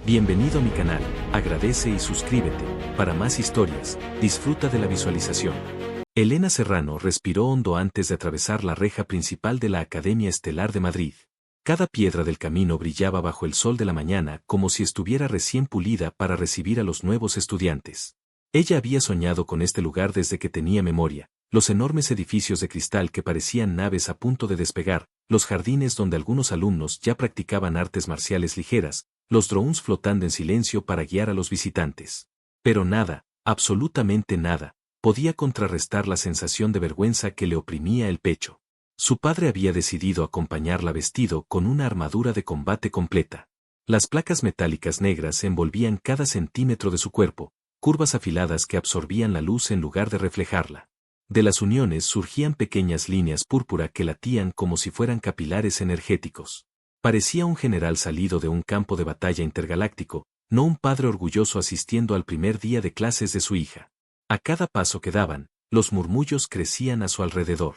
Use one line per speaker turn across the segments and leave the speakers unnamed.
Bienvenido a mi canal, agradece y suscríbete. Para más historias, disfruta de la visualización. Elena Serrano respiró hondo antes de atravesar la reja principal de la Academia Estelar de Madrid. Cada piedra del camino brillaba bajo el sol de la mañana como si estuviera recién pulida para recibir a los nuevos estudiantes. Ella había soñado con este lugar desde que tenía memoria, los enormes edificios de cristal que parecían naves a punto de despegar, los jardines donde algunos alumnos ya practicaban artes marciales ligeras, los drones flotando en silencio para guiar a los visitantes. Pero nada, absolutamente nada, podía contrarrestar la sensación de vergüenza que le oprimía el pecho. Su padre había decidido acompañarla vestido con una armadura de combate completa. Las placas metálicas negras envolvían cada centímetro de su cuerpo, curvas afiladas que absorbían la luz en lugar de reflejarla. De las uniones surgían pequeñas líneas púrpura que latían como si fueran capilares energéticos. Parecía un general salido de un campo de batalla intergaláctico, no un padre orgulloso asistiendo al primer día de clases de su hija. A cada paso que daban, los murmullos crecían a su alrededor.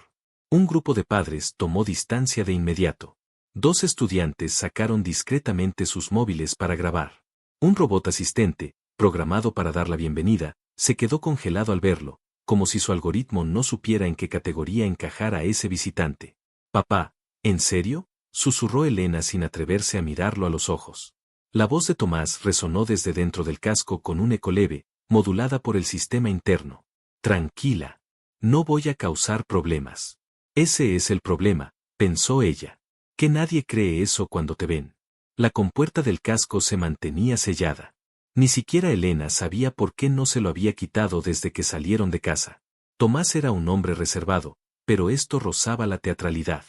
Un grupo de padres tomó distancia de inmediato. 2 estudiantes sacaron discretamente sus móviles para grabar. Un robot asistente, programado para dar la bienvenida, se quedó congelado al verlo, como si su algoritmo no supiera en qué categoría encajar a ese visitante. «Papá, ¿en serio?», susurró Elena sin atreverse a mirarlo a los ojos. La voz de Tomás resonó desde dentro del casco con un eco leve, modulada por el sistema interno. «Tranquila. No voy a causar problemas». «Ese es el problema», pensó ella. «Que nadie cree eso cuando te ven». La compuerta del casco se mantenía sellada. Ni siquiera Elena sabía por qué no se lo había quitado desde que salieron de casa. Tomás era un hombre reservado, pero esto rozaba la teatralidad.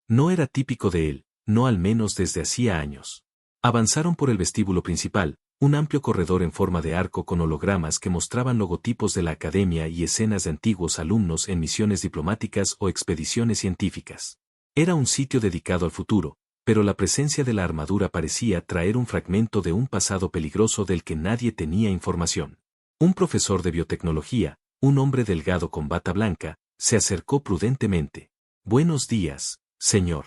No era típico de él, no al menos desde hacía años. Avanzaron por el vestíbulo principal, un amplio corredor en forma de arco con hologramas que mostraban logotipos de la academia y escenas de antiguos alumnos en misiones diplomáticas o expediciones científicas. Era un sitio dedicado al futuro, pero la presencia de la armadura parecía traer un fragmento de un pasado peligroso del que nadie tenía información. Un profesor de biotecnología, un hombre delgado con bata blanca, se acercó prudentemente. «Buenos días, señor.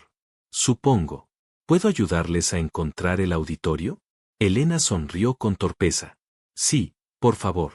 Supongo. ¿Puedo ayudarles a encontrar el auditorio?». Elena sonrió con torpeza. «Sí, por favor.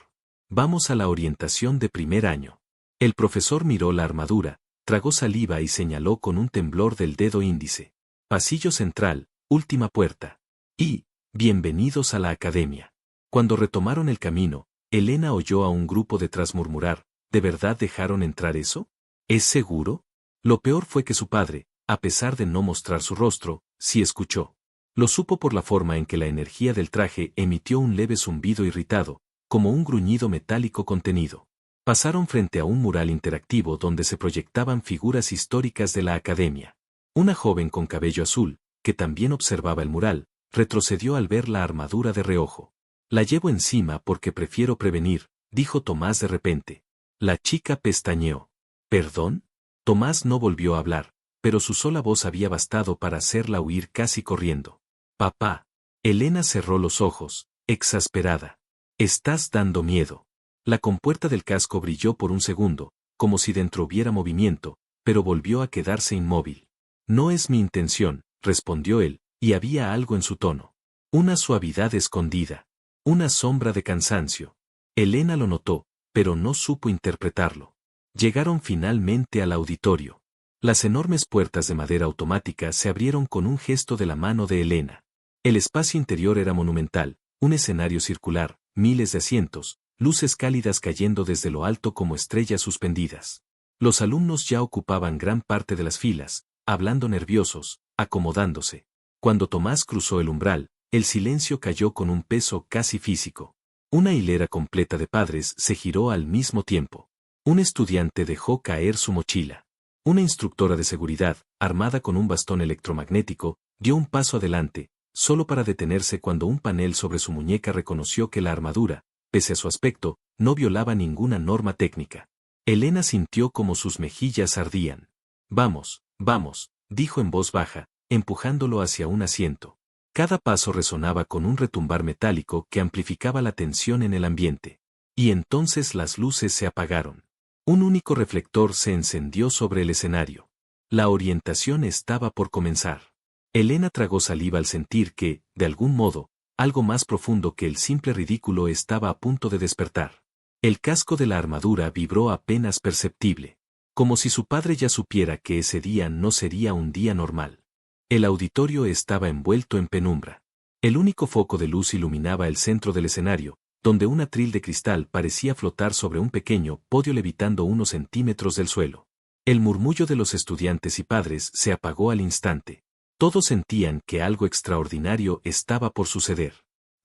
Vamos a la orientación de primer año». El profesor miró la armadura, tragó saliva y señaló con un temblor del dedo índice. «Pasillo central, última puerta. Y, bienvenidos a la academia». Cuando retomaron el camino, Elena oyó a un grupo detrás murmurar, «¿De verdad dejaron entrar eso? ¿Es seguro?». Lo peor fue que su padre, a pesar de no mostrar su rostro, sí escuchó. Lo supo por la forma en que la energía del traje emitió un leve zumbido irritado, como un gruñido metálico contenido. Pasaron frente a un mural interactivo donde se proyectaban figuras históricas de la academia. Una joven con cabello azul, que también observaba el mural, retrocedió al ver la armadura de reojo. «La llevo encima porque prefiero prevenir», dijo Tomás de repente. La chica pestañeó. «¿Perdón?». Tomás no volvió a hablar, pero su sola voz había bastado para hacerla huir casi corriendo. «Papá». Elena cerró los ojos, exasperada. «Estás dando miedo». La compuerta del casco brilló por un segundo, como si dentro hubiera movimiento, pero volvió a quedarse inmóvil. «No es mi intención», respondió él, y había algo en su tono. Una suavidad escondida. Una sombra de cansancio. Elena lo notó, pero no supo interpretarlo. Llegaron finalmente al auditorio. Las enormes puertas de madera automática se abrieron con un gesto de la mano de Elena. El espacio interior era monumental, un escenario circular, miles de asientos, luces cálidas cayendo desde lo alto como estrellas suspendidas. Los alumnos ya ocupaban gran parte de las filas, hablando nerviosos, acomodándose. Cuando Tomás cruzó el umbral, el silencio cayó con un peso casi físico. Una hilera completa de padres se giró al mismo tiempo. Un estudiante dejó caer su mochila. Una instructora de seguridad, armada con un bastón electromagnético, dio un paso adelante, solo para detenerse cuando un panel sobre su muñeca reconoció que la armadura, pese a su aspecto, no violaba ninguna norma técnica. Elena sintió como sus mejillas ardían. «Vamos, vamos», dijo en voz baja, empujándolo hacia un asiento. Cada paso resonaba con un retumbar metálico que amplificaba la tensión en el ambiente. Y entonces las luces se apagaron. Un único reflector se encendió sobre el escenario. La orientación estaba por comenzar. Elena tragó saliva al sentir que, de algún modo, algo más profundo que el simple ridículo estaba a punto de despertar. El casco de la armadura vibró apenas perceptible, como si su padre ya supiera que ese día no sería un día normal. El auditorio estaba envuelto en penumbra. El único foco de luz iluminaba el centro del escenario, donde un atril de cristal parecía flotar sobre un pequeño podio levitando unos centímetros del suelo. El murmullo de los estudiantes y padres se apagó al instante. Todos sentían que algo extraordinario estaba por suceder.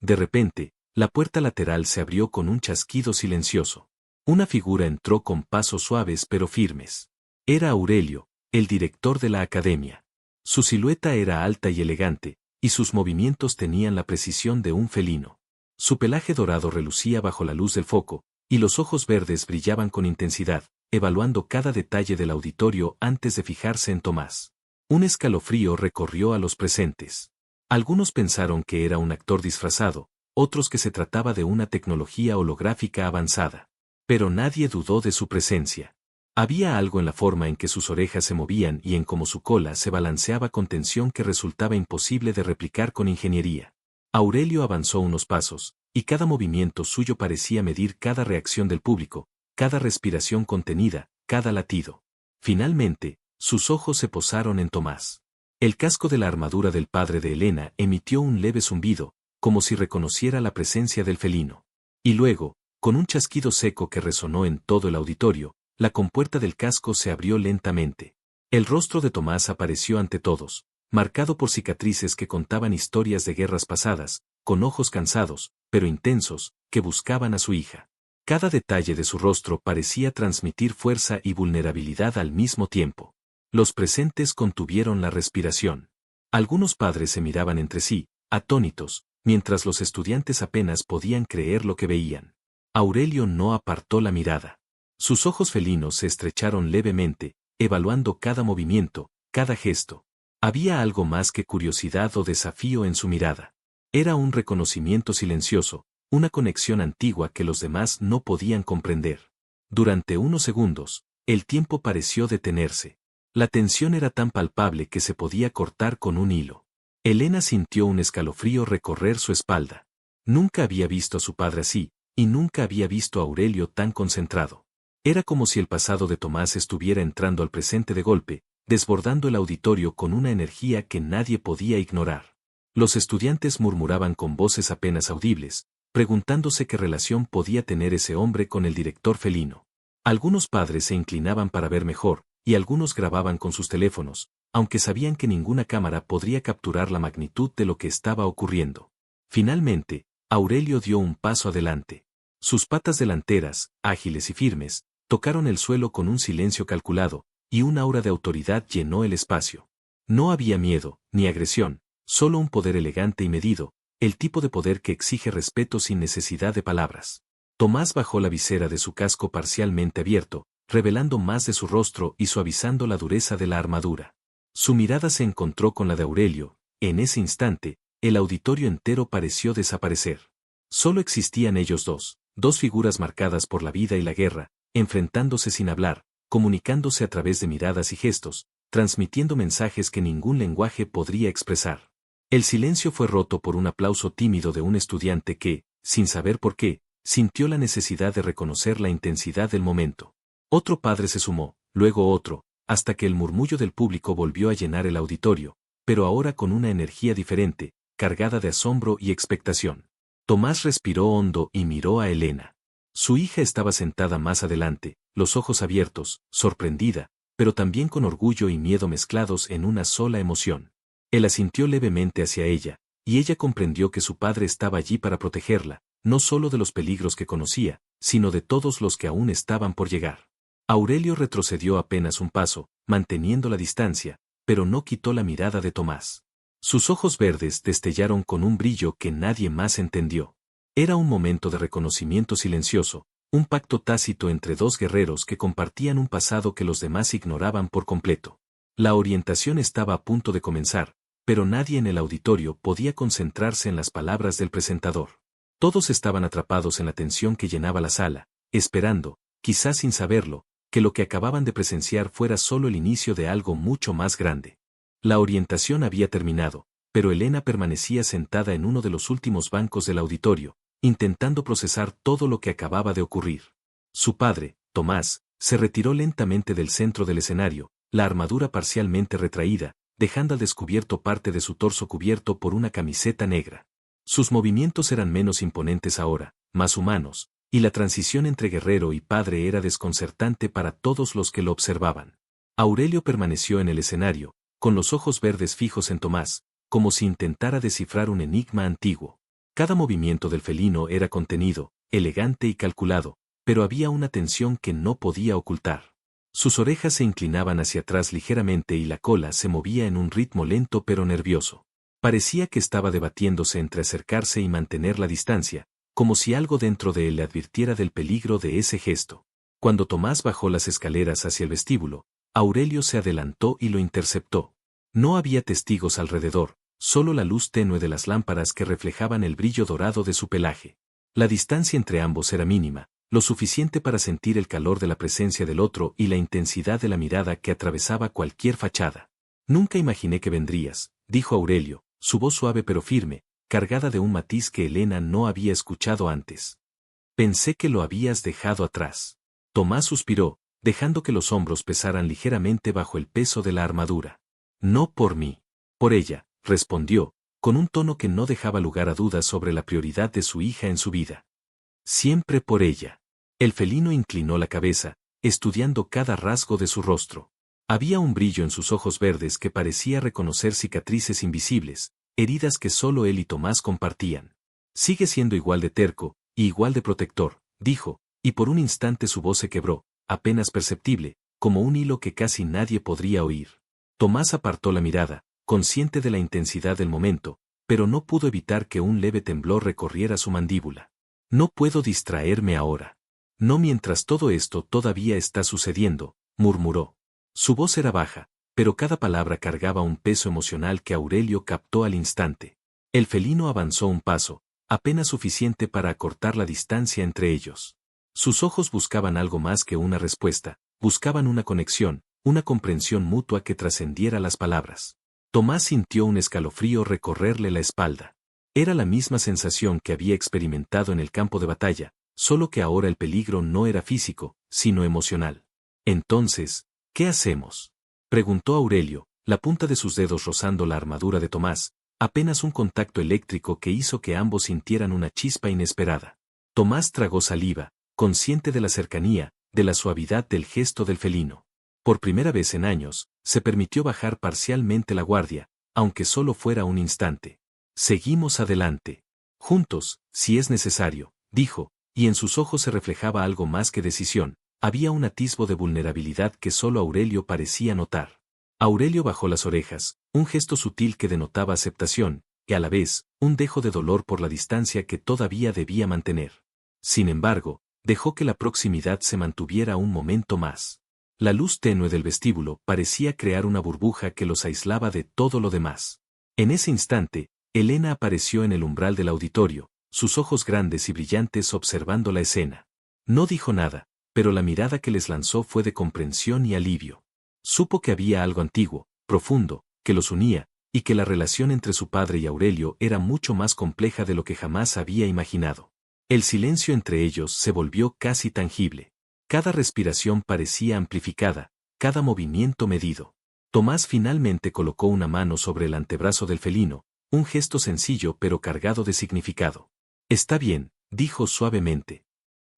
De repente, la puerta lateral se abrió con un chasquido silencioso. Una figura entró con pasos suaves pero firmes. Era Aurelio, el director de la academia. Su silueta era alta y elegante, y sus movimientos tenían la precisión de un felino. Su pelaje dorado relucía bajo la luz del foco, y los ojos verdes brillaban con intensidad, evaluando cada detalle del auditorio antes de fijarse en Tomás. Un escalofrío recorrió a los presentes. Algunos pensaron que era un actor disfrazado, otros que se trataba de una tecnología holográfica avanzada. Pero nadie dudó de su presencia. Había algo en la forma en que sus orejas se movían y en cómo su cola se balanceaba con tensión que resultaba imposible de replicar con ingeniería. Aurelio avanzó unos pasos, y cada movimiento suyo parecía medir cada reacción del público, cada respiración contenida, cada latido. Finalmente, sus ojos se posaron en Tomás. El casco de la armadura del padre de Elena emitió un leve zumbido, como si reconociera la presencia del felino. Y luego, con un chasquido seco que resonó en todo el auditorio, la compuerta del casco se abrió lentamente. El rostro de Tomás apareció ante todos, marcado por cicatrices que contaban historias de guerras pasadas, con ojos cansados, pero intensos, que buscaban a su hija. Cada detalle de su rostro parecía transmitir fuerza y vulnerabilidad al mismo tiempo. Los presentes contuvieron la respiración. Algunos padres se miraban entre sí, atónitos, mientras los estudiantes apenas podían creer lo que veían. Aurelio no apartó la mirada. Sus ojos felinos se estrecharon levemente, evaluando cada movimiento, cada gesto. Había algo más que curiosidad o desafío en su mirada. Era un reconocimiento silencioso, una conexión antigua que los demás no podían comprender. Durante unos segundos, el tiempo pareció detenerse. La tensión era tan palpable que se podía cortar con un hilo. Elena sintió un escalofrío recorrer su espalda. Nunca había visto a su padre así, y nunca había visto a Aurelio tan concentrado. Era como si el pasado de Tomás estuviera entrando al presente de golpe, desbordando el auditorio con una energía que nadie podía ignorar. Los estudiantes murmuraban con voces apenas audibles, preguntándose qué relación podía tener ese hombre con el director felino. Algunos padres se inclinaban para ver mejor, y algunos grababan con sus teléfonos, aunque sabían que ninguna cámara podría capturar la magnitud de lo que estaba ocurriendo. Finalmente, Aurelio dio un paso adelante. Sus patas delanteras, ágiles y firmes, tocaron el suelo con un silencio calculado, y un aura de autoridad llenó el espacio. No había miedo, ni agresión, solo un poder elegante y medido, el tipo de poder que exige respeto sin necesidad de palabras. Tomás bajó la visera de su casco parcialmente abierto, revelando más de su rostro y suavizando la dureza de la armadura. Su mirada se encontró con la de Aurelio. En ese instante, el auditorio entero pareció desaparecer. Solo existían ellos dos figuras marcadas por la vida y la guerra, enfrentándose sin hablar, comunicándose a través de miradas y gestos, transmitiendo mensajes que ningún lenguaje podría expresar. El silencio fue roto por un aplauso tímido de un estudiante que, sin saber por qué, sintió la necesidad de reconocer la intensidad del momento. Otro padre se sumó, luego otro, hasta que el murmullo del público volvió a llenar el auditorio, pero ahora con una energía diferente, cargada de asombro y expectación. Tomás respiró hondo y miró a Elena. Su hija estaba sentada más adelante, los ojos abiertos, sorprendida, pero también con orgullo y miedo mezclados en una sola emoción. Él asintió levemente hacia ella, y ella comprendió que su padre estaba allí para protegerla, no solo de los peligros que conocía, sino de todos los que aún estaban por llegar. Aurelio retrocedió apenas un paso, manteniendo la distancia, pero no quitó la mirada de Tomás. Sus ojos verdes destellaron con un brillo que nadie más entendió. Era un momento de reconocimiento silencioso, un pacto tácito entre dos guerreros que compartían un pasado que los demás ignoraban por completo. La orientación estaba a punto de comenzar, pero nadie en el auditorio podía concentrarse en las palabras del presentador. Todos estaban atrapados en la tensión que llenaba la sala, esperando, quizás sin saberlo, que lo que acababan de presenciar fuera solo el inicio de algo mucho más grande. La orientación había terminado, pero Elena permanecía sentada en uno de los últimos bancos del auditorio, intentando procesar todo lo que acababa de ocurrir. Su padre, Tomás, se retiró lentamente del centro del escenario, la armadura parcialmente retraída, dejando al descubierto parte de su torso cubierto por una camiseta negra. Sus movimientos eran menos imponentes ahora, más humanos, y la transición entre guerrero y padre era desconcertante para todos los que lo observaban. Aurelio permaneció en el escenario, con los ojos verdes fijos en Tomás, como si intentara descifrar un enigma antiguo. Cada movimiento del felino era contenido, elegante y calculado, pero había una tensión que no podía ocultar. Sus orejas se inclinaban hacia atrás ligeramente y la cola se movía en un ritmo lento pero nervioso. Parecía que estaba debatiéndose entre acercarse y mantener la distancia, como si algo dentro de él le advirtiera del peligro de ese gesto. Cuando Tomás bajó las escaleras hacia el vestíbulo, Aurelio se adelantó y lo interceptó. No había testigos alrededor, solo la luz tenue de las lámparas que reflejaban el brillo dorado de su pelaje. La distancia entre ambos era mínima, lo suficiente para sentir el calor de la presencia del otro y la intensidad de la mirada que atravesaba cualquier fachada. «Nunca imaginé que vendrías», dijo Aurelio, su voz suave pero firme, cargada de un matiz que Elena no había escuchado antes. «Pensé que lo habías dejado atrás». Tomás suspiró, dejando que los hombros pesaran ligeramente bajo el peso de la armadura. «No por mí. Por ella», respondió, con un tono que no dejaba lugar a dudas sobre la prioridad de su hija en su vida. «Siempre por ella». El felino inclinó la cabeza, estudiando cada rasgo de su rostro. Había un brillo en sus ojos verdes que parecía reconocer cicatrices invisibles, heridas que solo él y Tomás compartían. «Sigue siendo igual de terco, y igual de protector», dijo, y por un instante su voz se quebró, apenas perceptible, como un hilo que casi nadie podría oír. Tomás apartó la mirada, consciente de la intensidad del momento, pero no pudo evitar que un leve temblor recorriera su mandíbula. «No puedo distraerme ahora. No mientras todo esto todavía está sucediendo», murmuró. Su voz era baja, pero cada palabra cargaba un peso emocional que Aurelio captó al instante. El felino avanzó un paso, apenas suficiente para acortar la distancia entre ellos. Sus ojos buscaban algo más que una respuesta, buscaban una conexión, una comprensión mutua que trascendiera las palabras. Tomás sintió un escalofrío recorrerle la espalda. Era la misma sensación que había experimentado en el campo de batalla, solo que ahora el peligro no era físico, sino emocional. «Entonces, ¿qué hacemos?», preguntó Aurelio, la punta de sus dedos rozando la armadura de Tomás, apenas un contacto eléctrico que hizo que ambos sintieran una chispa inesperada. Tomás tragó saliva, consciente de la cercanía, de la suavidad del gesto del felino. Por primera vez en años, se permitió bajar parcialmente la guardia, aunque solo fuera un instante. «Seguimos adelante. Juntos, si es necesario», dijo, y en sus ojos se reflejaba algo más que decisión, había un atisbo de vulnerabilidad que solo Aurelio parecía notar. Aurelio bajó las orejas, un gesto sutil que denotaba aceptación, y a la vez, un dejo de dolor por la distancia que todavía debía mantener. Sin embargo, dejó que la proximidad se mantuviera un momento más. La luz tenue del vestíbulo parecía crear una burbuja que los aislaba de todo lo demás. En ese instante, Elena apareció en el umbral del auditorio, sus ojos grandes y brillantes observando la escena. No dijo nada, pero la mirada que les lanzó fue de comprensión y alivio. Supo que había algo antiguo, profundo, que los unía, y que la relación entre su padre y Aurelio era mucho más compleja de lo que jamás había imaginado. El silencio entre ellos se volvió casi tangible. Cada respiración parecía amplificada, cada movimiento medido. Tomás finalmente colocó una mano sobre el antebrazo del felino, un gesto sencillo pero cargado de significado. «Está bien», dijo suavemente.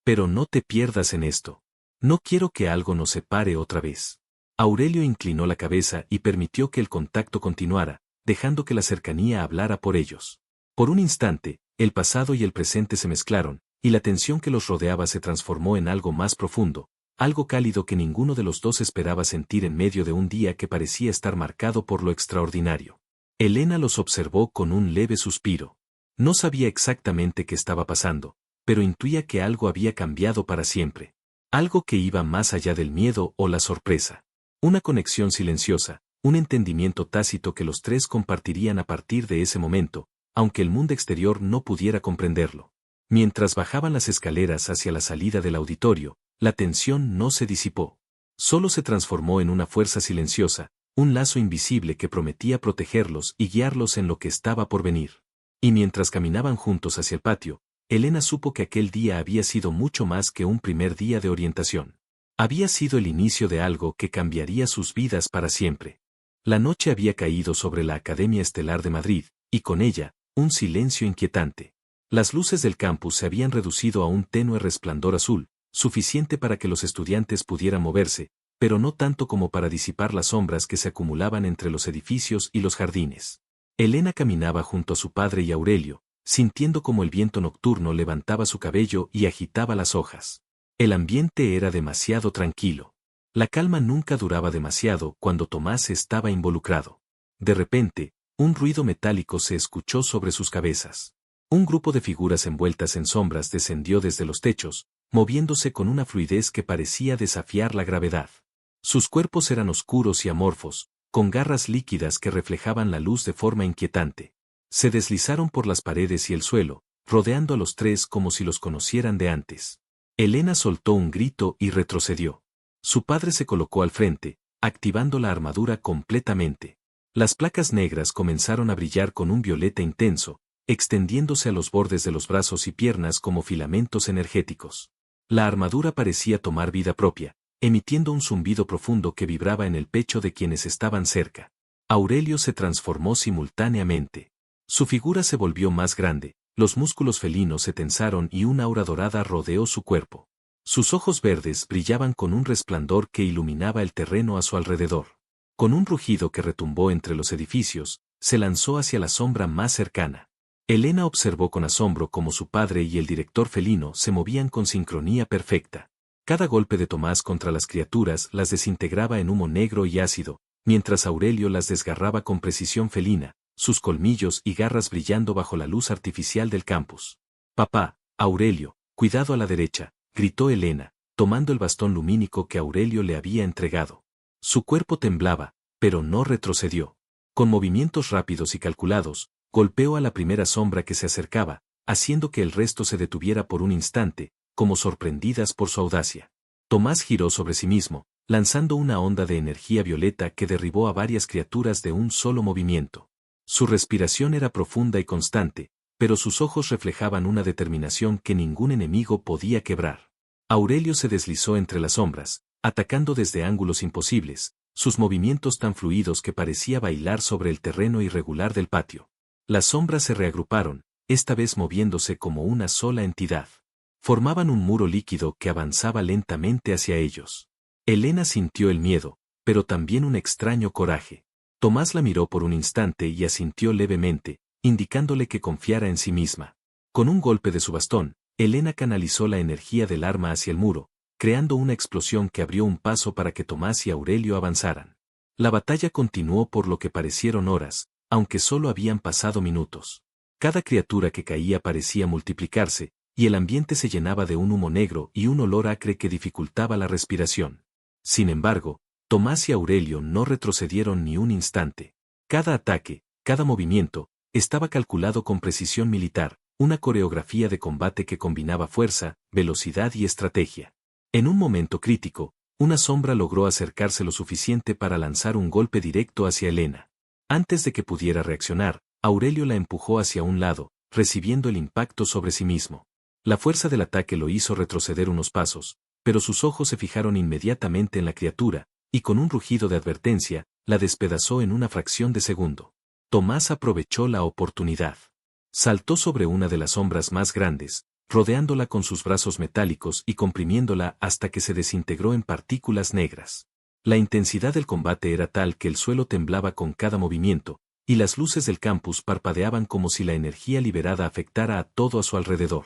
«Pero no te pierdas en esto. No quiero que algo nos separe otra vez». Aurelio inclinó la cabeza y permitió que el contacto continuara, dejando que la cercanía hablara por ellos. Por un instante, el pasado y el presente se mezclaron, y la tensión que los rodeaba se transformó en algo más profundo, algo cálido que ninguno de los dos esperaba sentir en medio de un día que parecía estar marcado por lo extraordinario. Elena los observó con un leve suspiro. No sabía exactamente qué estaba pasando, pero intuía que algo había cambiado para siempre. Algo que iba más allá del miedo o la sorpresa. Una conexión silenciosa, un entendimiento tácito que los tres compartirían a partir de ese momento, aunque el mundo exterior no pudiera comprenderlo. Mientras bajaban las escaleras hacia la salida del auditorio, la tensión no se disipó. Solo se transformó en una fuerza silenciosa, un lazo invisible que prometía protegerlos y guiarlos en lo que estaba por venir. Y mientras caminaban juntos hacia el patio, Elena supo que aquel día había sido mucho más que un primer día de orientación. Había sido el inicio de algo que cambiaría sus vidas para siempre. La noche había caído sobre la Academia Estelar de Madrid, y con ella, un silencio inquietante. Las luces del campus se habían reducido a un tenue resplandor azul, suficiente para que los estudiantes pudieran moverse, pero no tanto como para disipar las sombras que se acumulaban entre los edificios y los jardines. Elena caminaba junto a su padre y Aurelio, sintiendo como el viento nocturno levantaba su cabello y agitaba las hojas. El ambiente era demasiado tranquilo. La calma nunca duraba demasiado cuando Tomás estaba involucrado. De repente, un ruido metálico se escuchó sobre sus cabezas. Un grupo de figuras envueltas en sombras descendió desde los techos, moviéndose con una fluidez que parecía desafiar la gravedad. Sus cuerpos eran oscuros y amorfos, con garras líquidas que reflejaban la luz de forma inquietante. Se deslizaron por las paredes y el suelo, rodeando a los tres como si los conocieran de antes. Elena soltó un grito y retrocedió. Su padre se colocó al frente, activando la armadura completamente. Las placas negras comenzaron a brillar con un violeta intenso, extendiéndose a los bordes de los brazos y piernas como filamentos energéticos. La armadura parecía tomar vida propia, emitiendo un zumbido profundo que vibraba en el pecho de quienes estaban cerca. Aurelio se transformó simultáneamente. Su figura se volvió más grande, los músculos felinos se tensaron y una aura dorada rodeó su cuerpo. Sus ojos verdes brillaban con un resplandor que iluminaba el terreno a su alrededor. Con un rugido que retumbó entre los edificios, se lanzó hacia la sombra más cercana. Elena observó con asombro cómo su padre y el director felino se movían con sincronía perfecta. Cada golpe de Tomás contra las criaturas las desintegraba en humo negro y ácido, mientras Aurelio las desgarraba con precisión felina, sus colmillos y garras brillando bajo la luz artificial del campus. «Papá, Aurelio, cuidado a la derecha», gritó Elena, tomando el bastón lumínico que Aurelio le había entregado. Su cuerpo temblaba, pero no retrocedió. Con movimientos rápidos y calculados, golpeó a la primera sombra que se acercaba, haciendo que el resto se detuviera por un instante, como sorprendidas por su audacia. Tomás giró sobre sí mismo, lanzando una onda de energía violeta que derribó a varias criaturas de un solo movimiento. Su respiración era profunda y constante, pero sus ojos reflejaban una determinación que ningún enemigo podía quebrar. Aurelio se deslizó entre las sombras, atacando desde ángulos imposibles, sus movimientos tan fluidos que parecía bailar sobre el terreno irregular del patio. Las sombras se reagruparon, esta vez moviéndose como una sola entidad. Formaban un muro líquido que avanzaba lentamente hacia ellos. Elena sintió el miedo, pero también un extraño coraje. Tomás la miró por un instante y asintió levemente, indicándole que confiara en sí misma. Con un golpe de su bastón, Elena canalizó la energía del arma hacia el muro, creando una explosión que abrió un paso para que Tomás y Aurelio avanzaran. La batalla continuó por lo que parecieron horas, aunque solo habían pasado minutos. Cada criatura que caía parecía multiplicarse, y el ambiente se llenaba de un humo negro y un olor acre que dificultaba la respiración. Sin embargo, Tomás y Aurelio no retrocedieron ni un instante. Cada ataque, cada movimiento, estaba calculado con precisión militar, una coreografía de combate que combinaba fuerza, velocidad y estrategia. En un momento crítico, una sombra logró acercarse lo suficiente para lanzar un golpe directo hacia Elena. Antes de que pudiera reaccionar, Aurelio la empujó hacia un lado, recibiendo el impacto sobre sí mismo. La fuerza del ataque lo hizo retroceder unos pasos, pero sus ojos se fijaron inmediatamente en la criatura, y con un rugido de advertencia, la despedazó en una fracción de segundo. Tomás aprovechó la oportunidad. Saltó sobre una de las sombras más grandes, rodeándola con sus brazos metálicos y comprimiéndola hasta que se desintegró en partículas negras. La intensidad del combate era tal que el suelo temblaba con cada movimiento, y las luces del campus parpadeaban como si la energía liberada afectara a todo a su alrededor.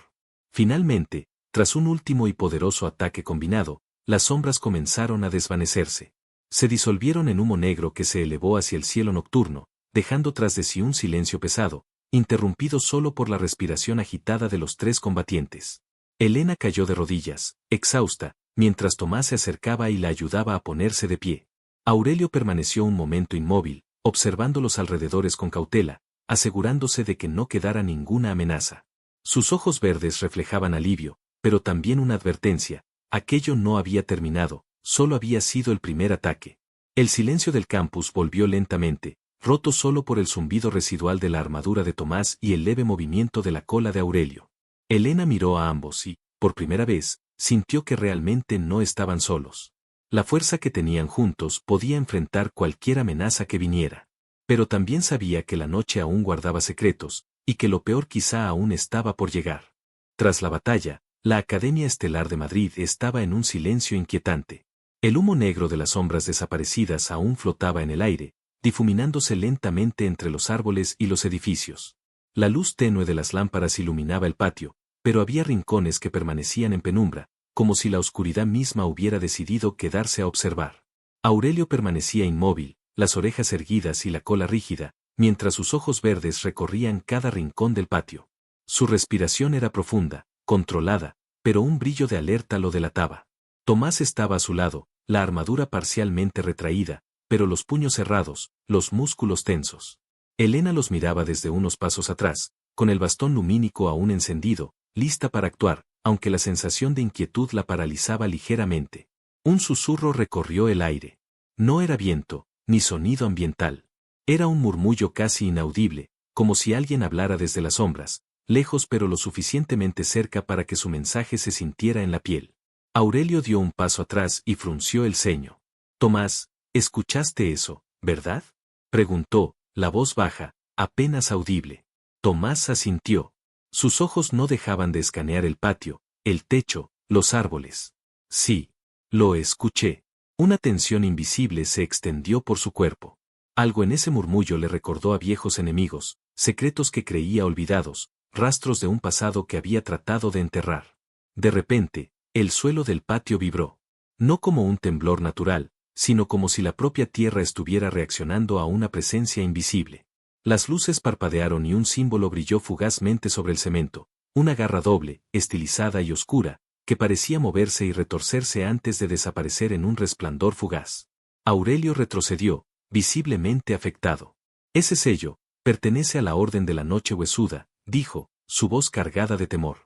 Finalmente, tras un último y poderoso ataque combinado, las sombras comenzaron a desvanecerse. Se disolvieron en humo negro que se elevó hacia el cielo nocturno, dejando tras de sí un silencio pesado, interrumpido solo por la respiración agitada de los tres combatientes. Elena cayó de rodillas, exhausta, mientras Tomás se acercaba y la ayudaba a ponerse de pie. Aurelio permaneció un momento inmóvil, observando los alrededores con cautela, asegurándose de que no quedara ninguna amenaza. Sus ojos verdes reflejaban alivio, pero también una advertencia: aquello no había terminado, solo había sido el primer ataque. El silencio del campus volvió lentamente, roto solo por el zumbido residual de la armadura de Tomás y el leve movimiento de la cola de Aurelio. Elena miró a ambos y, por primera vez, sintió que realmente no estaban solos. La fuerza que tenían juntos podía enfrentar cualquier amenaza que viniera. Pero también sabía que la noche aún guardaba secretos, y que lo peor quizá aún estaba por llegar. Tras la batalla, la Academia Estelar de Madrid estaba en un silencio inquietante. El humo negro de las sombras desaparecidas aún flotaba en el aire, difuminándose lentamente entre los árboles y los edificios. La luz tenue de las lámparas iluminaba el patio, pero había rincones que permanecían en penumbra, como si la oscuridad misma hubiera decidido quedarse a observar. Aurelio permanecía inmóvil, las orejas erguidas y la cola rígida, mientras sus ojos verdes recorrían cada rincón del patio. Su respiración era profunda, controlada, pero un brillo de alerta lo delataba. Tomás estaba a su lado, la armadura parcialmente retraída, pero los puños cerrados, los músculos tensos. Elena los miraba desde unos pasos atrás, con el bastón lumínico aún encendido, lista para actuar, aunque la sensación de inquietud la paralizaba ligeramente. Un susurro recorrió el aire. No era viento, ni sonido ambiental. Era un murmullo casi inaudible, como si alguien hablara desde las sombras, lejos pero lo suficientemente cerca para que su mensaje se sintiera en la piel. Aurelio dio un paso atrás y frunció el ceño. Tomás, ¿escuchaste eso, verdad? Preguntó, la voz baja, apenas audible. Tomás asintió. Sus ojos no dejaban de escanear el patio, el techo, los árboles. Sí, lo escuché. Una tensión invisible se extendió por su cuerpo. Algo en ese murmullo le recordó a viejos enemigos, secretos que creía olvidados, rastros de un pasado que había tratado de enterrar. De repente, el suelo del patio vibró. No como un temblor natural, sino como si la propia tierra estuviera reaccionando a una presencia invisible. Las luces parpadearon y un símbolo brilló fugazmente sobre el cemento, una garra doble, estilizada y oscura, que parecía moverse y retorcerse antes de desaparecer en un resplandor fugaz. Aurelio retrocedió, visiblemente afectado. Ese sello, pertenece a la Orden de la Noche Huesuda, dijo, su voz cargada de temor.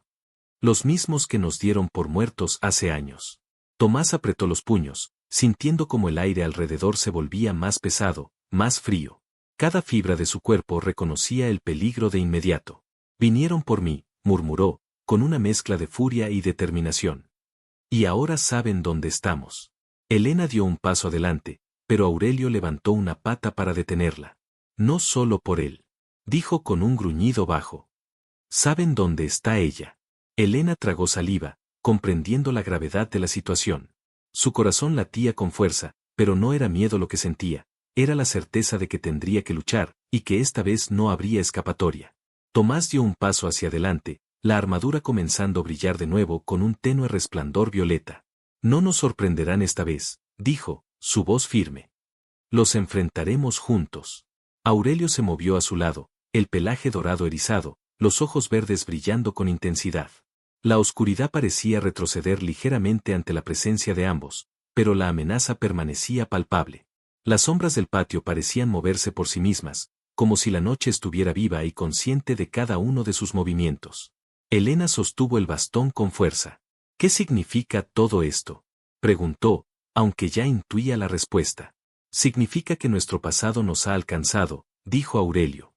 Los mismos que nos dieron por muertos hace años. Tomás apretó los puños, sintiendo como el aire alrededor se volvía más pesado, más frío. Cada fibra de su cuerpo reconocía el peligro de inmediato. Vinieron por mí, murmuró, con una mezcla de furia y determinación. Y ahora saben dónde estamos. Elena dio un paso adelante, pero Aurelio levantó una pata para detenerla. No solo por él. Dijo con un gruñido bajo. ¿Saben dónde está ella? Elena tragó saliva, comprendiendo la gravedad de la situación. Su corazón latía con fuerza, pero no era miedo lo que sentía, era la certeza de que tendría que luchar, y que esta vez no habría escapatoria. Tomás dio un paso hacia adelante, la armadura comenzando a brillar de nuevo con un tenue resplandor violeta. No nos sorprenderán esta vez, dijo, su voz firme. Los enfrentaremos juntos. Aurelio se movió a su lado, el pelaje dorado erizado, los ojos verdes brillando con intensidad. La oscuridad parecía retroceder ligeramente ante la presencia de ambos, pero la amenaza permanecía palpable. Las sombras del patio parecían moverse por sí mismas, como si la noche estuviera viva y consciente de cada uno de sus movimientos. Elena sostuvo el bastón con fuerza. ¿Qué significa todo esto? Preguntó, aunque ya intuía la respuesta. Significa que nuestro pasado nos ha alcanzado, dijo Aurelio.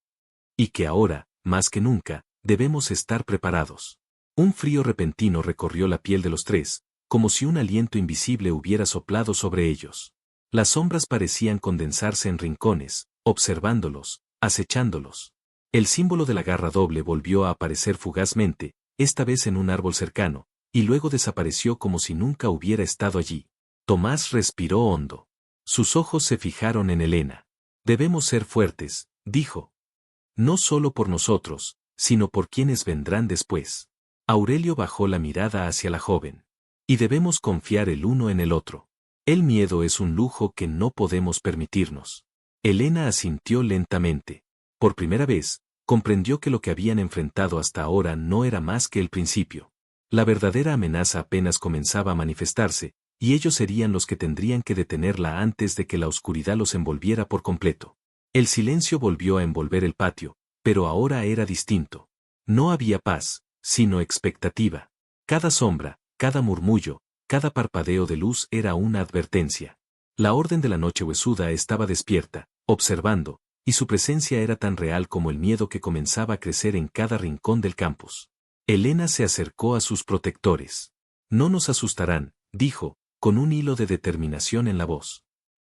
Y que ahora, más que nunca, debemos estar preparados. Un frío repentino recorrió la piel de los tres, como si un aliento invisible hubiera soplado sobre ellos. Las sombras parecían condensarse en rincones, observándolos, acechándolos. El símbolo de la garra doble volvió a aparecer fugazmente, esta vez en un árbol cercano, y luego desapareció como si nunca hubiera estado allí. Tomás respiró hondo. Sus ojos se fijaron en Elena. Debemos ser fuertes, dijo. No solo por nosotros, sino por quienes vendrán después. Aurelio bajó la mirada hacia la joven. Y debemos confiar el uno en el otro. El miedo es un lujo que no podemos permitirnos. Elena asintió lentamente. Por primera vez, comprendió que lo que habían enfrentado hasta ahora no era más que el principio. La verdadera amenaza apenas comenzaba a manifestarse, y ellos serían los que tendrían que detenerla antes de que la oscuridad los envolviera por completo. El silencio volvió a envolver el patio, pero ahora era distinto. No había paz, sino expectativa. Cada sombra, cada murmullo, cada parpadeo de luz era una advertencia. La Orden de la Noche Huesuda estaba despierta, observando, y su presencia era tan real como el miedo que comenzaba a crecer en cada rincón del campus. Elena se acercó a sus protectores. No nos asustarán, dijo, con un hilo de determinación en la voz.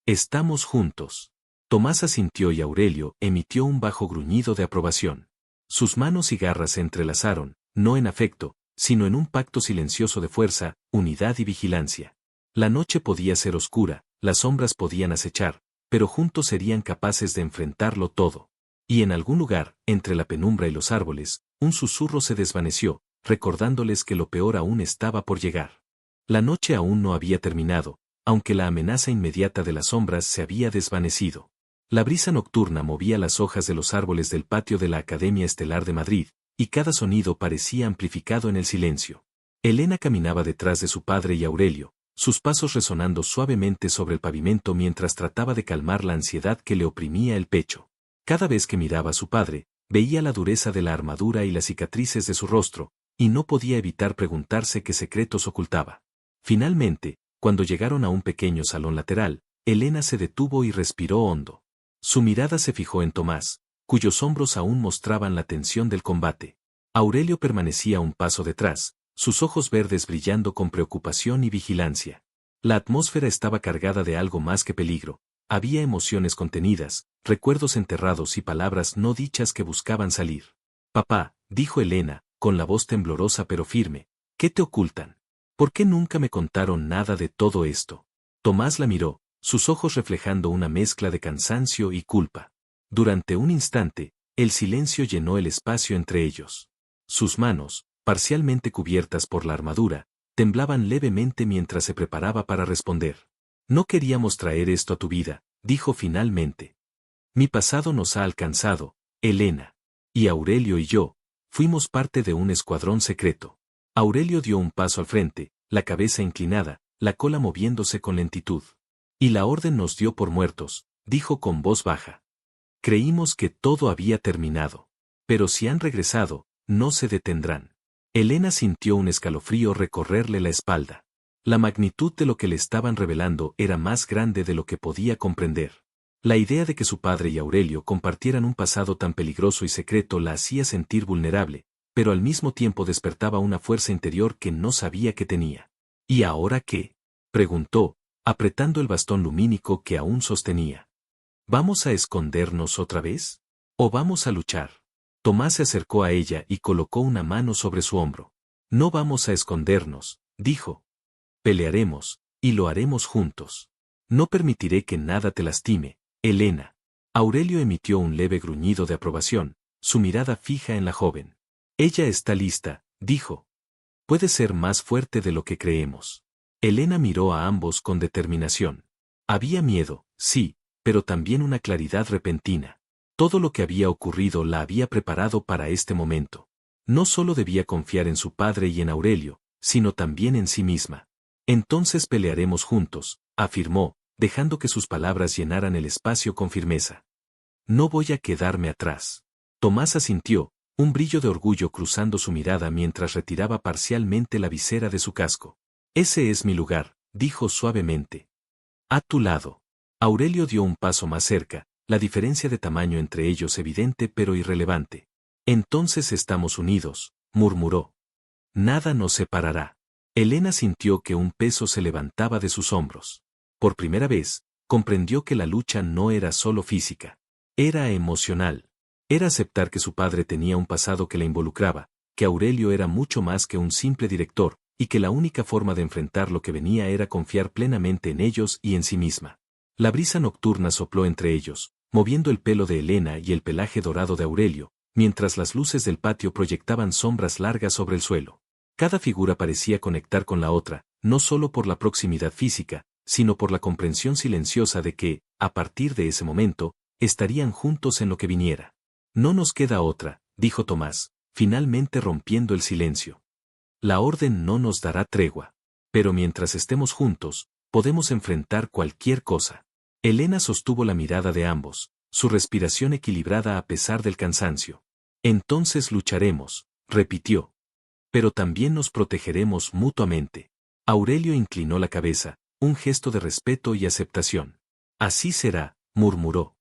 Estamos juntos. Tomás asintió y Aurelio emitió un bajo gruñido de aprobación. Sus manos y garras se entrelazaron, no en afecto, sino en un pacto silencioso de fuerza, unidad y vigilancia. La noche podía ser oscura, las sombras podían acechar, pero juntos serían capaces de enfrentarlo todo. Y en algún lugar, entre la penumbra y los árboles, un susurro se desvaneció, recordándoles que lo peor aún estaba por llegar. La noche aún no había terminado, aunque la amenaza inmediata de las sombras se había desvanecido. La brisa nocturna movía las hojas de los árboles del patio de la Academia Estelar de Madrid, y cada sonido parecía amplificado en el silencio. Elena caminaba detrás de su padre y Aurelio, sus pasos resonando suavemente sobre el pavimento mientras trataba de calmar la ansiedad que le oprimía el pecho. Cada vez que miraba a su padre, veía la dureza de la armadura y las cicatrices de su rostro, y no podía evitar preguntarse qué secretos ocultaba. Finalmente, cuando llegaron a un pequeño salón lateral, Elena se detuvo y respiró hondo. Su mirada se fijó en Tomás, cuyos hombros aún mostraban la tensión del combate. Aurelio permanecía un paso detrás, sus ojos verdes brillando con preocupación y vigilancia. La atmósfera estaba cargada de algo más que peligro. Había emociones contenidas, recuerdos enterrados y palabras no dichas que buscaban salir. Papá, dijo Elena, con la voz temblorosa pero firme, ¿qué te ocultan? ¿Por qué nunca me contaron nada de todo esto? Tomás la miró, sus ojos reflejando una mezcla de cansancio y culpa. Durante un instante, el silencio llenó el espacio entre ellos. Sus manos, parcialmente cubiertas por la armadura, temblaban levemente mientras se preparaba para responder. No queríamos traer esto a tu vida, dijo finalmente. Mi pasado nos ha alcanzado, Elena. Y Aurelio y yo, fuimos parte de un escuadrón secreto. Aurelio dio un paso al frente, la cabeza inclinada, la cola moviéndose con lentitud. Y la orden nos dio por muertos, dijo con voz baja. Creímos que todo había terminado. Pero si han regresado, no se detendrán. Elena sintió un escalofrío recorrerle la espalda. La magnitud de lo que le estaban revelando era más grande de lo que podía comprender. La idea de que su padre y Aurelio compartieran un pasado tan peligroso y secreto la hacía sentir vulnerable, pero al mismo tiempo despertaba una fuerza interior que no sabía que tenía. ¿Y ahora qué? Preguntó, apretando el bastón lumínico que aún sostenía. ¿Vamos a escondernos otra vez? ¿O vamos a luchar? Tomás se acercó a ella y colocó una mano sobre su hombro. No vamos a escondernos, dijo. Pelearemos, y lo haremos juntos. No permitiré que nada te lastime, Elena. Aurelio emitió un leve gruñido de aprobación, su mirada fija en la joven. Ella está lista, dijo. Puede ser más fuerte de lo que creemos. Elena miró a ambos con determinación. Había miedo, sí, pero también una claridad repentina. Todo lo que había ocurrido la había preparado para este momento. No solo debía confiar en su padre y en Aurelio, sino también en sí misma. Entonces pelearemos juntos, afirmó, dejando que sus palabras llenaran el espacio con firmeza. No voy a quedarme atrás. Tomás asintió, un brillo de orgullo cruzando su mirada mientras retiraba parcialmente la visera de su casco. Ese es mi lugar, dijo suavemente. A tu lado. Aurelio dio un paso más cerca, la diferencia de tamaño entre ellos evidente pero irrelevante. Entonces estamos unidos, murmuró. Nada nos separará. Elena sintió que un peso se levantaba de sus hombros. Por primera vez, comprendió que la lucha no era solo física. Era emocional. Era aceptar que su padre tenía un pasado que la involucraba, que Aurelio era mucho más que un simple director, y que la única forma de enfrentar lo que venía era confiar plenamente en ellos y en sí misma. La brisa nocturna sopló entre ellos, moviendo el pelo de Elena y el pelaje dorado de Aurelio, mientras las luces del patio proyectaban sombras largas sobre el suelo. Cada figura parecía conectar con la otra, no solo por la proximidad física, sino por la comprensión silenciosa de que, a partir de ese momento, estarían juntos en lo que viniera. No nos queda otra, dijo Tomás, finalmente rompiendo el silencio. La orden no nos dará tregua. Pero mientras estemos juntos, podemos enfrentar cualquier cosa. Elena sostuvo la mirada de ambos, su respiración equilibrada a pesar del cansancio. Entonces lucharemos, repitió. Pero también nos protegeremos mutuamente. Aurelio inclinó la cabeza, un gesto de respeto y aceptación. Así será, murmuró.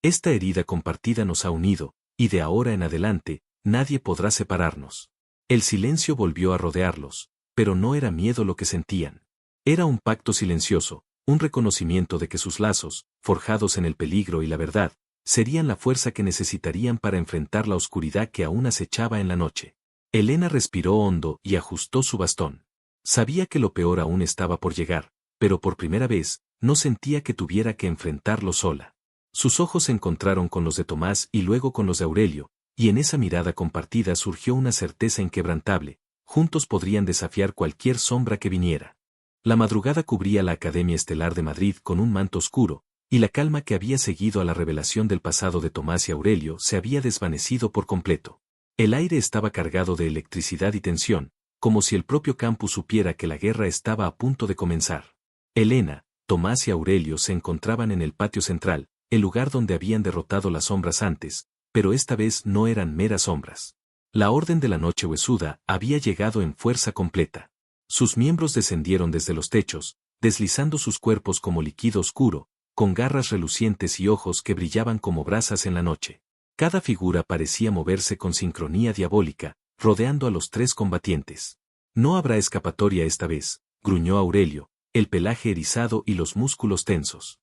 Esta herida compartida nos ha unido, y de ahora en adelante, nadie podrá separarnos. El silencio volvió a rodearlos, pero no era miedo lo que sentían. Era un pacto silencioso, un reconocimiento de que sus lazos, forjados en el peligro y la verdad, serían la fuerza que necesitarían para enfrentar la oscuridad que aún acechaba en la noche. Elena respiró hondo y ajustó su bastón. Sabía que lo peor aún estaba por llegar, pero por primera vez, no sentía que tuviera que enfrentarlo sola. Sus ojos se encontraron con los de Tomás y luego con los de Aurelio, y en esa mirada compartida surgió una certeza inquebrantable: juntos podrían desafiar cualquier sombra que viniera. La madrugada cubría la Academia Estelar de Madrid con un manto oscuro, y la calma que había seguido a la revelación del pasado de Tomás y Aurelio se había desvanecido por completo. El aire estaba cargado de electricidad y tensión, como si el propio campus supiera que la guerra estaba a punto de comenzar. Elena, Tomás y Aurelio se encontraban en el patio central, el lugar donde habían derrotado las sombras antes, pero esta vez no eran meras sombras. La Orden de la Noche Huesuda había llegado en fuerza completa. Sus miembros descendieron desde los techos, deslizando sus cuerpos como líquido oscuro, con garras relucientes y ojos que brillaban como brasas en la noche. Cada figura parecía moverse con sincronía diabólica, rodeando a los tres combatientes. No habrá escapatoria esta vez, gruñó Aurelio, el pelaje erizado y los músculos tensos.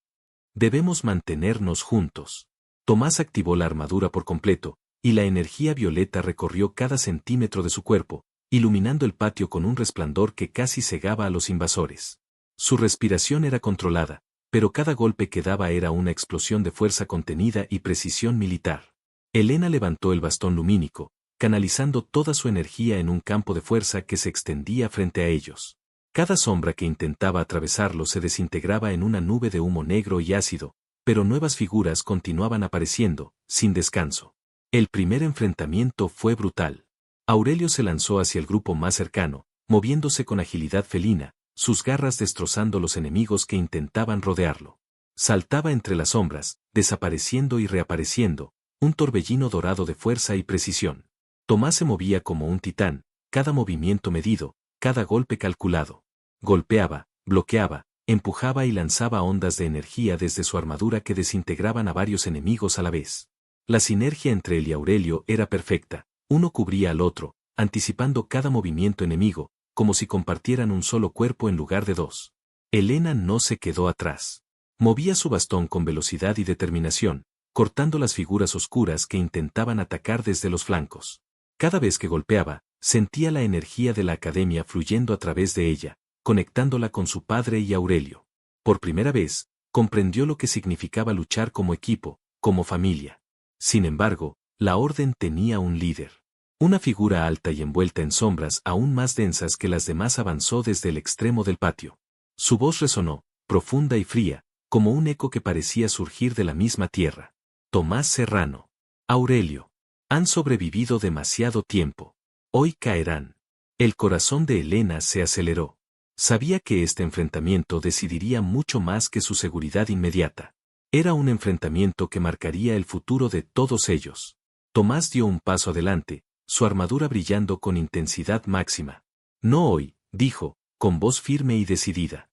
Debemos mantenernos juntos. Tomás activó la armadura por completo, y la energía violeta recorrió cada centímetro de su cuerpo, iluminando el patio con un resplandor que casi cegaba a los invasores. Su respiración era controlada, pero cada golpe que daba era una explosión de fuerza contenida y precisión militar. Elena levantó el bastón lumínico, canalizando toda su energía en un campo de fuerza que se extendía frente a ellos. Cada sombra que intentaba atravesarlo se desintegraba en una nube de humo negro y ácido, pero nuevas figuras continuaban apareciendo, sin descanso. El primer enfrentamiento fue brutal. Aurelio se lanzó hacia el grupo más cercano, moviéndose con agilidad felina, sus garras destrozando los enemigos que intentaban rodearlo. Saltaba entre las sombras, desapareciendo y reapareciendo, un torbellino dorado de fuerza y precisión. Tomás se movía como un titán, cada movimiento medido, cada golpe calculado. Golpeaba, bloqueaba, empujaba y lanzaba ondas de energía desde su armadura que desintegraban a varios enemigos a la vez. La sinergia entre él y Aurelio era perfecta, uno cubría al otro, anticipando cada movimiento enemigo, como si compartieran un solo cuerpo en lugar de dos. Elena no se quedó atrás. Movía su bastón con velocidad y determinación, cortando las figuras oscuras que intentaban atacar desde los flancos. Cada vez que golpeaba, sentía la energía de la Academia fluyendo a través de ella, conectándola con su padre y Aurelio. Por primera vez, comprendió lo que significaba luchar como equipo, como familia. Sin embargo, la Orden tenía un líder. Una figura alta y envuelta en sombras aún más densas que las demás avanzó desde el extremo del patio. Su voz resonó, profunda y fría, como un eco que parecía surgir de la misma tierra. Tomás Serrano. Aurelio. Han sobrevivido demasiado tiempo. Hoy caerán. El corazón de Elena se aceleró. Sabía que este enfrentamiento decidiría mucho más que su seguridad inmediata. Era un enfrentamiento que marcaría el futuro de todos ellos. Tomás dio un paso adelante, su armadura brillando con intensidad máxima. No hoy, dijo, con voz firme y decidida.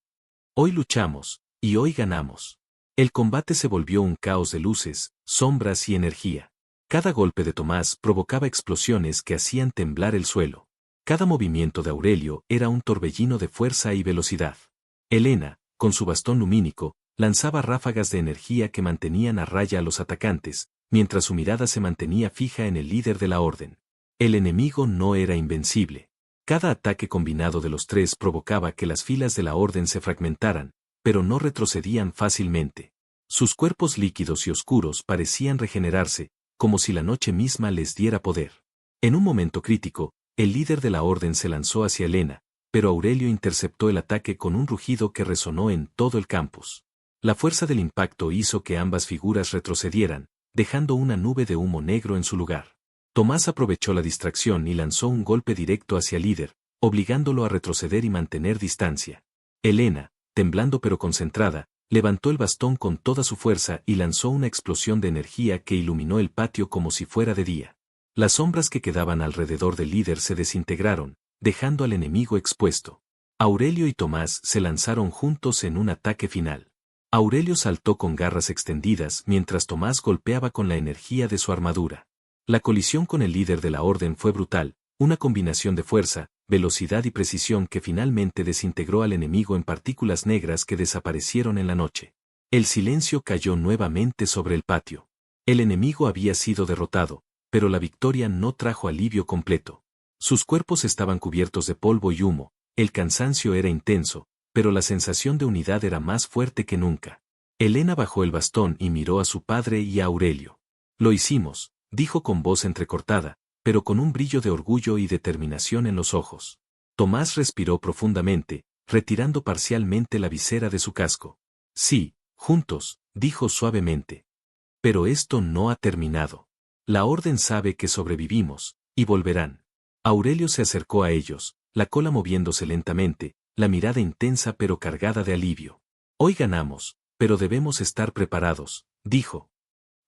Hoy luchamos, y hoy ganamos. El combate se volvió un caos de luces, sombras y energía. Cada golpe de Tomás provocaba explosiones que hacían temblar el suelo. Cada movimiento de Aurelio era un torbellino de fuerza y velocidad. Elena, con su bastón lumínico, lanzaba ráfagas de energía que mantenían a raya a los atacantes, mientras su mirada se mantenía fija en el líder de la Orden. El enemigo no era invencible. Cada ataque combinado de los tres provocaba que las filas de la Orden se fragmentaran, pero no retrocedían fácilmente. Sus cuerpos líquidos y oscuros parecían regenerarse, como si la noche misma les diera poder. En un momento crítico, el líder de la Orden se lanzó hacia Elena, pero Aurelio interceptó el ataque con un rugido que resonó en todo el campus. La fuerza del impacto hizo que ambas figuras retrocedieran, dejando una nube de humo negro en su lugar. Tomás aprovechó la distracción y lanzó un golpe directo hacia el líder, obligándolo a retroceder y mantener distancia. Elena, temblando pero concentrada, levantó el bastón con toda su fuerza y lanzó una explosión de energía que iluminó el patio como si fuera de día. Las sombras que quedaban alrededor del líder se desintegraron, dejando al enemigo expuesto. Aurelio y Tomás se lanzaron juntos en un ataque final. Aurelio saltó con garras extendidas mientras Tomás golpeaba con la energía de su armadura. La colisión con el líder de la orden fue brutal, una combinación de fuerza, velocidad y precisión que finalmente desintegró al enemigo en partículas negras que desaparecieron en la noche. El silencio cayó nuevamente sobre el patio. El enemigo había sido derrotado, pero la victoria no trajo alivio completo. Sus cuerpos estaban cubiertos de polvo y humo, el cansancio era intenso, pero la sensación de unidad era más fuerte que nunca. Helena bajó el bastón y miró a su padre y a Aurelio. Lo hicimos, dijo con voz entrecortada, pero con un brillo de orgullo y determinación en los ojos. Tomás respiró profundamente, retirando parcialmente la visera de su casco. Sí, juntos, dijo suavemente. Pero esto no ha terminado. La orden sabe que sobrevivimos, y volverán. Aurelio se acercó a ellos, la cola moviéndose lentamente, la mirada intensa pero cargada de alivio. Hoy ganamos, pero debemos estar preparados, dijo.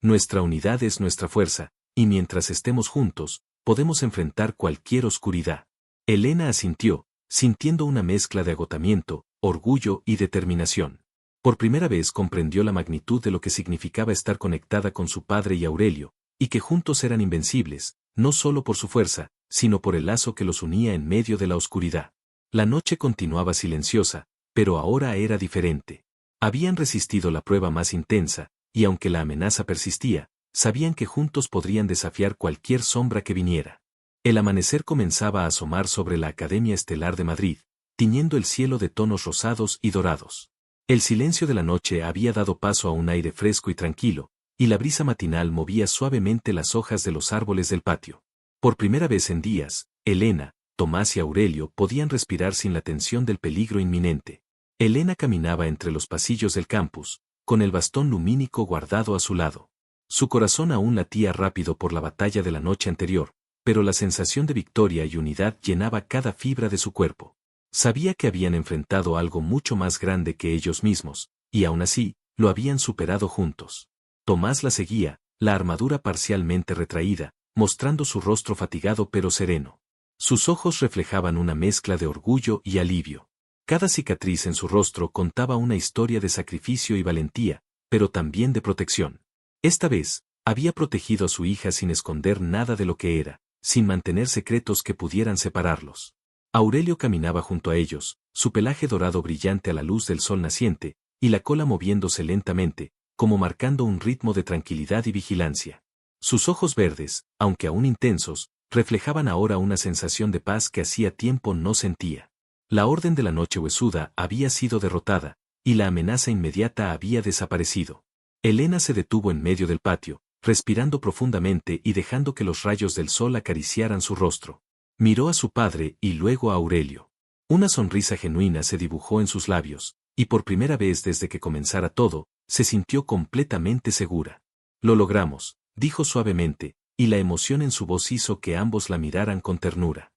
Nuestra unidad es nuestra fuerza, y mientras estemos juntos, podemos enfrentar cualquier oscuridad. Helena asintió, sintiendo una mezcla de agotamiento, orgullo y determinación. Por primera vez comprendió la magnitud de lo que significaba estar conectada con su padre y Aurelio, y que juntos eran invencibles, no solo por su fuerza, sino por el lazo que los unía en medio de la oscuridad. La noche continuaba silenciosa, pero ahora era diferente. Habían resistido la prueba más intensa, y aunque la amenaza persistía, sabían que juntos podrían desafiar cualquier sombra que viniera. El amanecer comenzaba a asomar sobre la Academia Estelar de Madrid, tiñendo el cielo de tonos rosados y dorados. El silencio de la noche había dado paso a un aire fresco y tranquilo, y la brisa matinal movía suavemente las hojas de los árboles del patio. Por primera vez en días, Helena, Tomás y Aurelio podían respirar sin la tensión del peligro inminente. Helena caminaba entre los pasillos del campus, con el bastón lumínico guardado a su lado. Su corazón aún latía rápido por la batalla de la noche anterior, pero la sensación de victoria y unidad llenaba cada fibra de su cuerpo. Sabía que habían enfrentado algo mucho más grande que ellos mismos, y aún así, lo habían superado juntos. Tomás la seguía, la armadura parcialmente retraída, mostrando su rostro fatigado pero sereno. Sus ojos reflejaban una mezcla de orgullo y alivio. Cada cicatriz en su rostro contaba una historia de sacrificio y valentía, pero también de protección. Esta vez, había protegido a su hija sin esconder nada de lo que era, sin mantener secretos que pudieran separarlos. Aurelio caminaba junto a ellos, su pelaje dorado brillante a la luz del sol naciente, y la cola moviéndose lentamente, como marcando un ritmo de tranquilidad y vigilancia. Sus ojos verdes, aunque aún intensos, reflejaban ahora una sensación de paz que hacía tiempo no sentía. La orden de la noche huesuda había sido derrotada, y la amenaza inmediata había desaparecido. Helena se detuvo en medio del patio, respirando profundamente y dejando que los rayos del sol acariciaran su rostro. Miró a su padre y luego a Aurelio. Una sonrisa genuina se dibujó en sus labios, y por primera vez desde que comenzara todo, se sintió completamente segura. Lo logramos, dijo suavemente, y la emoción en su voz hizo que ambos la miraran con ternura.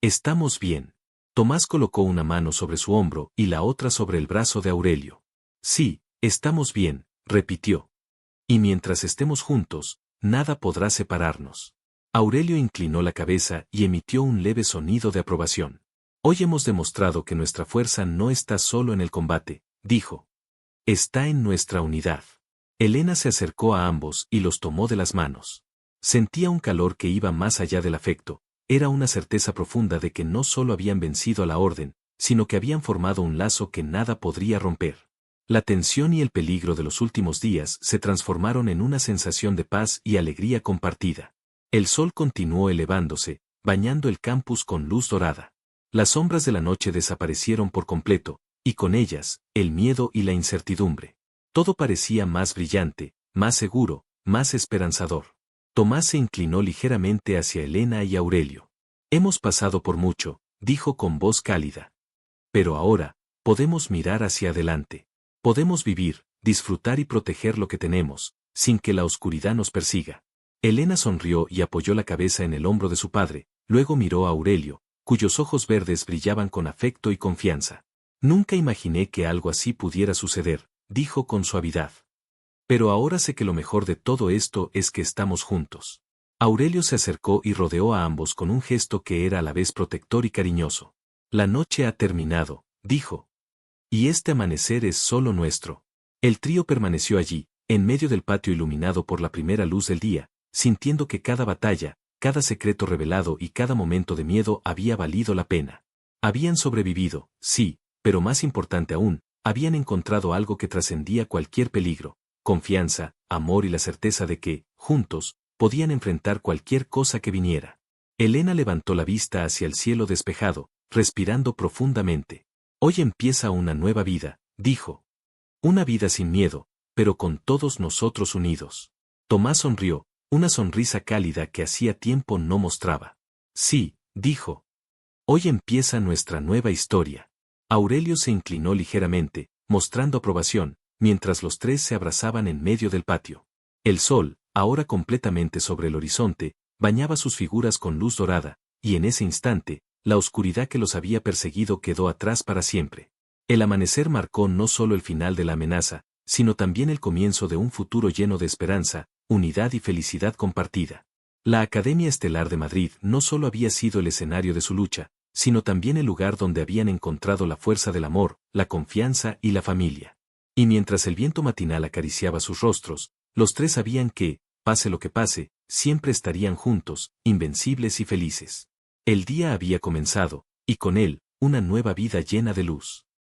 Estamos bien. Tomás colocó una mano sobre su hombro y la otra sobre el brazo de Aurelio. Sí, estamos bien, repitió. Y mientras estemos juntos, nada podrá separarnos. Aurelio inclinó la cabeza y emitió un leve sonido de aprobación. Hoy hemos demostrado que nuestra fuerza no está solo en el combate, dijo. Está en nuestra unidad. Helena se acercó a ambos y los tomó de las manos. Sentía un calor que iba más allá del afecto, era una certeza profunda de que no solo habían vencido a la orden, sino que habían formado un lazo que nada podría romper. La tensión y el peligro de los últimos días se transformaron en una sensación de paz y alegría compartida. El sol continuó elevándose, bañando el campus con luz dorada. Las sombras de la noche desaparecieron por completo, y con ellas, el miedo y la incertidumbre. Todo parecía más brillante, más seguro, más esperanzador. Tomás se inclinó ligeramente hacia Helena y Aurelio. Hemos pasado por mucho, dijo con voz cálida. Pero ahora, podemos mirar hacia adelante. Podemos vivir, disfrutar y proteger lo que tenemos, sin que la oscuridad nos persiga. Helena sonrió y apoyó la cabeza en el hombro de su padre, luego miró a Aurelio, cuyos ojos verdes brillaban con afecto y confianza. Nunca imaginé que algo así pudiera suceder, dijo con suavidad. Pero ahora sé que lo mejor de todo esto es que estamos juntos. Aurelio se acercó y rodeó a ambos con un gesto que era a la vez protector y cariñoso. La noche ha terminado, dijo. Y este amanecer es solo nuestro. El trío permaneció allí, en medio del patio iluminado por la primera luz del día, sintiendo que cada batalla, cada secreto revelado y cada momento de miedo había valido la pena. Habían sobrevivido, sí, pero más importante aún, habían encontrado algo que trascendía cualquier peligro: confianza, amor y la certeza de que, juntos, podían enfrentar cualquier cosa que viniera. Elena levantó la vista hacia el cielo despejado, respirando profundamente. Hoy empieza una nueva vida, dijo. Una vida sin miedo, pero con todos nosotros unidos. Tomás sonrió, una sonrisa cálida que hacía tiempo no mostraba. Sí, dijo. Hoy empieza nuestra nueva historia. Aurelio se inclinó ligeramente, mostrando aprobación, mientras los tres se abrazaban en medio del patio. El sol, ahora completamente sobre el horizonte, bañaba sus figuras con luz dorada, y en ese instante, la oscuridad que los había perseguido quedó atrás para siempre. El amanecer marcó no solo el final de la amenaza, sino también el comienzo de un futuro lleno de esperanza, unidad y felicidad compartida. La Academia Estelar de Madrid no solo había sido el escenario de su lucha, sino también el lugar donde habían encontrado la fuerza del amor, la confianza y la familia. Y mientras el viento matinal acariciaba sus rostros, los tres sabían que, pase lo que pase, siempre estarían juntos, invencibles y felices. El día había comenzado, y con él, una nueva vida llena de luz.